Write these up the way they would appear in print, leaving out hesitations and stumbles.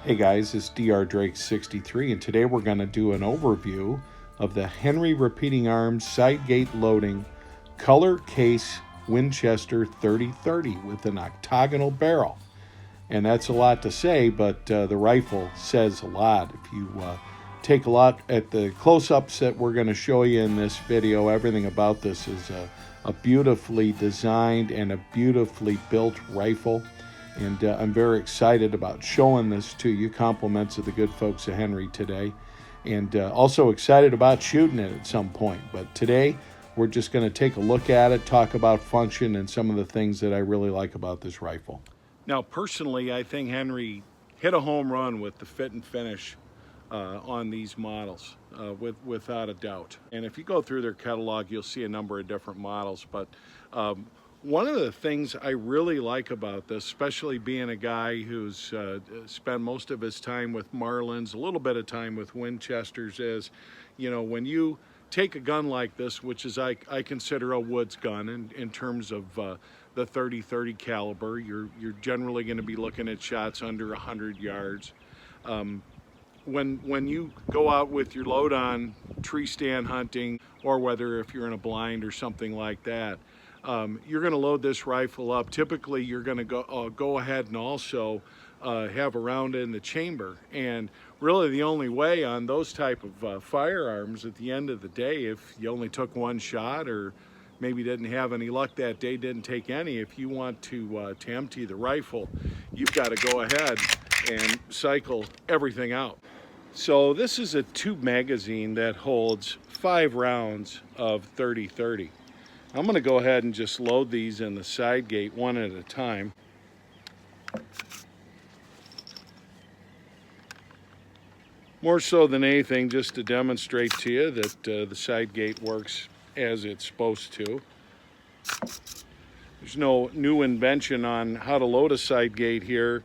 Hey guys, it's Dr. Drake 63, and today we're going to do an overview of the Henry Repeating Arms Side Gate Loading Color Case Winchester 3030 with an octagonal barrel. And that's a lot to say, but the rifle says a lot. If you take a look at the close-ups that we're going to show you in this video, everything about this is a beautifully designed and a beautifully built rifle. And I'm very excited about showing this to you, compliments of the good folks at Henry today. And also excited about shooting it at some point. But today, we're just going to take a look at it, talk about function, and some of the things that I really like about this rifle. Now, personally, I think Henry hit a home run with the fit and finish on these models, without a doubt. And if you go through their catalog, you'll see a number of different models. But one of the things I really like about this, especially being a guy who's spent most of his time with Marlins, a little bit of time with Winchesters, is, you know, when you take a gun like this, which is I consider a woods gun in terms of the 30-30 caliber, you're generally going to be looking at shots under 100 yards. When you go out with your load on tree stand hunting, or whether if you're in a blind or something like that, you're going to load this rifle up. Typically, you're going to go ahead and also have a round in the chamber. And really, the only way on those type of firearms at the end of the day, if you only took one shot or maybe didn't have any luck that day, didn't take any, if you want to empty the rifle, you've got to go ahead and cycle everything out. So this is a tube magazine that holds 5 rounds of 30-30. I'm going to go ahead and just load these in the side gate one at a time. More so than anything, just to demonstrate to you that the side gate works as it's supposed to. There's no new invention on how to load a side gate here.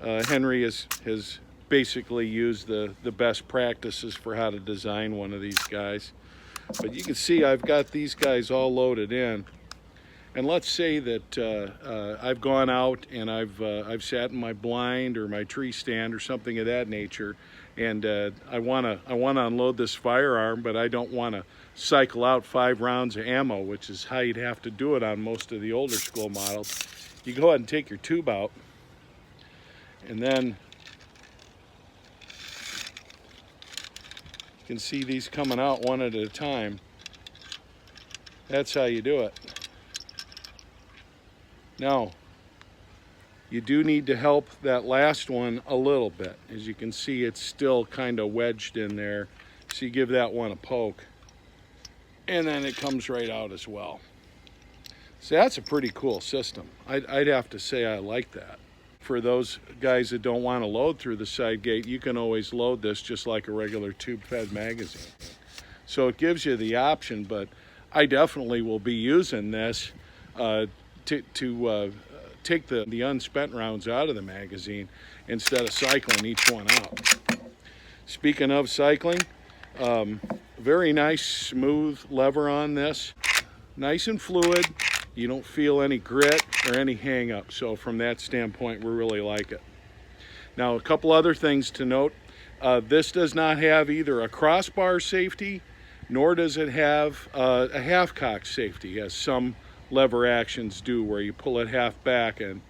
Henry has basically used the best practices for how to design one of these guys. But you can see I've got these guys all loaded in. And let's say that I've gone out and I've sat in my blind or my tree stand or something of that nature, and I wanna unload this firearm, but I don't want to cycle out 5 rounds of ammo, which is how you'd have to do it on most of the older school models. You go ahead and take your tube out, and then you can see these coming out one at a time. That's how you do it. Now, you do need to help that last one a little bit. As you can see, it's still kind of wedged in there. So you give that one a poke, and then it comes right out as well. So that's a pretty cool system. I'd have to say I like that. For those guys that don't want to load through the side gate, you can always load this just like a regular tube-fed magazine. So it gives you the option, but I definitely will be using this to take the unspent rounds out of the magazine instead of cycling each one out. Speaking of cycling, very nice smooth lever on this, nice and fluid. You don't feel any grit or any hang up, so from that standpoint we really like it. Now, a couple other things to note. This does not have either a crossbar safety, nor does it have a half cock safety, as some lever actions do, where you pull it half back and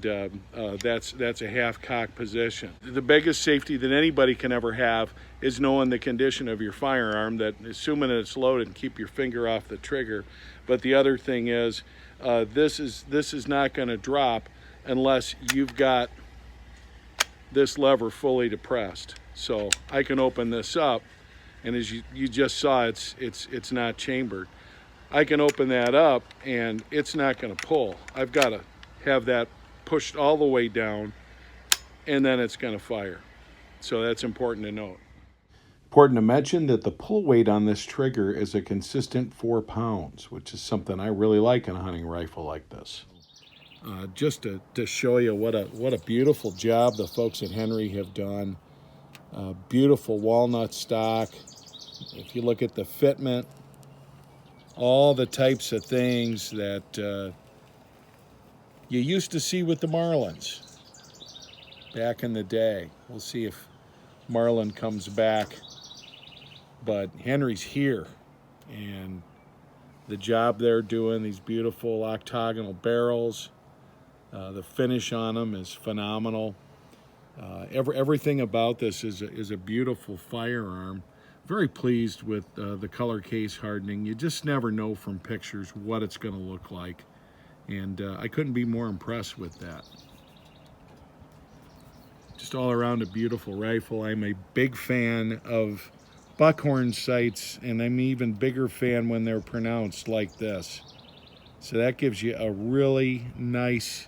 that's a half cock position. The biggest safety that anybody can ever have is knowing the condition of your firearm, that assuming it's loaded, keep your finger off the trigger. But the other thing is, this is not going to drop unless you've got this lever fully depressed. So I can open this up, and as you just saw, it's not chambered. I can open that up and it's not going to pull. I've got to have that pushed all the way down, and then it's going to fire. So that's important to note. Important to mention that the pull weight on this trigger is a consistent 4 pounds, which is something I really like in a hunting rifle like this. Just to show you what a beautiful job the folks at Henry have done. Beautiful walnut stock. If you look at the fitment, all the types of things that you used to see with the Marlins. back in the day. We'll see if Marlin comes back. But Henry's here, and the job they're doing, these beautiful octagonal barrels, the finish on them is phenomenal. Everything about this is a beautiful firearm. Very pleased with the color case hardening. You just never know from pictures what it's going to look like, and I couldn't be more impressed with that. Just all around a beautiful rifle. I'm a big fan of buckhorn sights, and I'm an even bigger fan when they're pronounced like this. So that gives you a really nice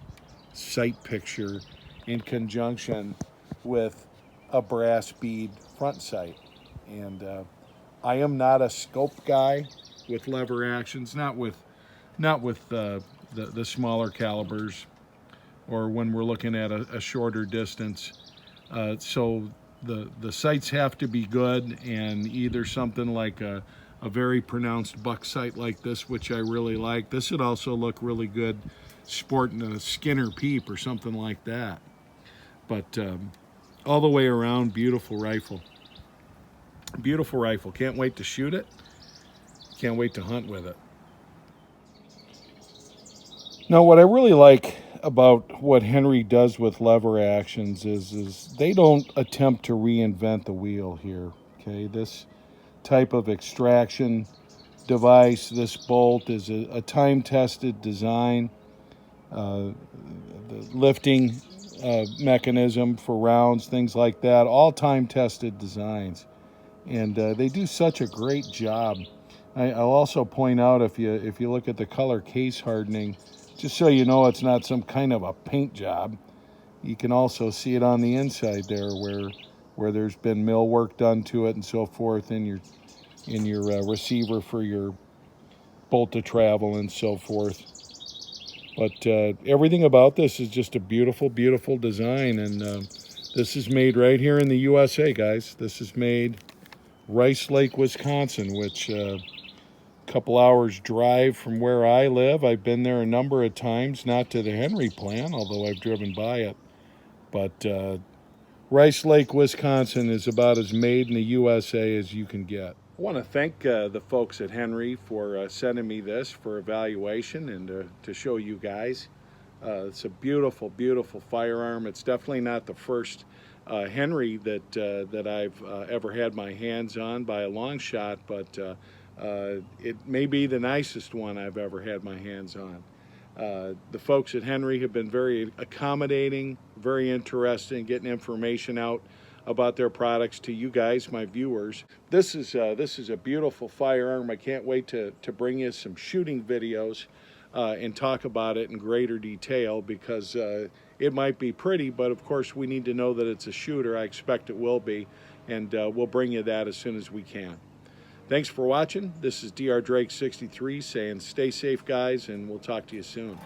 sight picture in conjunction with a brass bead front sight. And I am not a scope guy with lever actions, not with the smaller calibers, or when we're looking at a shorter distance. So the sights have to be good, and either something like a very pronounced buck sight like this, which I really like. This would also look really good sporting a Skinner peep or something like that. But all the way around, beautiful rifle. Beautiful rifle. Can't wait to shoot it. Can't wait to hunt with it. Now, what I really like about what Henry does with lever actions is they don't attempt to reinvent the wheel here. Okay, this type of extraction device, this bolt, is a time-tested design. The lifting mechanism for rounds, things like that, all time-tested designs, and they do such a great job. I'll also point out, if you look at the color case hardening, just so you know it's not some kind of a paint job, you can also see it on the inside there where there's been mill work done to it and so forth in your receiver for your bolt to travel and so forth. But everything about this is just a beautiful, beautiful design, and this is made right here in the USA, guys. This is made Rice Lake, Wisconsin, which couple hours drive from where I live. I've been there a number of times, not to the Henry plant, although I've driven by it. But Rice Lake, Wisconsin is about as made in the USA as you can get. I want to thank the folks at Henry for sending me this for evaluation and to show you guys. It's a beautiful, beautiful firearm. It's definitely not the first Henry that I've ever had my hands on by a long shot, but it may be the nicest one I've ever had my hands on. The folks at Henry have been very accommodating, very interested in getting information out about their products to you guys, my viewers. This is a beautiful firearm. I can't wait to bring you some shooting videos and talk about it in greater detail, because it might be pretty, but of course we need to know that it's a shooter. I expect it will be, and we'll bring you that as soon as we can. Thanks for watching. This is Dr. Drake 63 saying stay safe, guys, and we'll talk to you soon.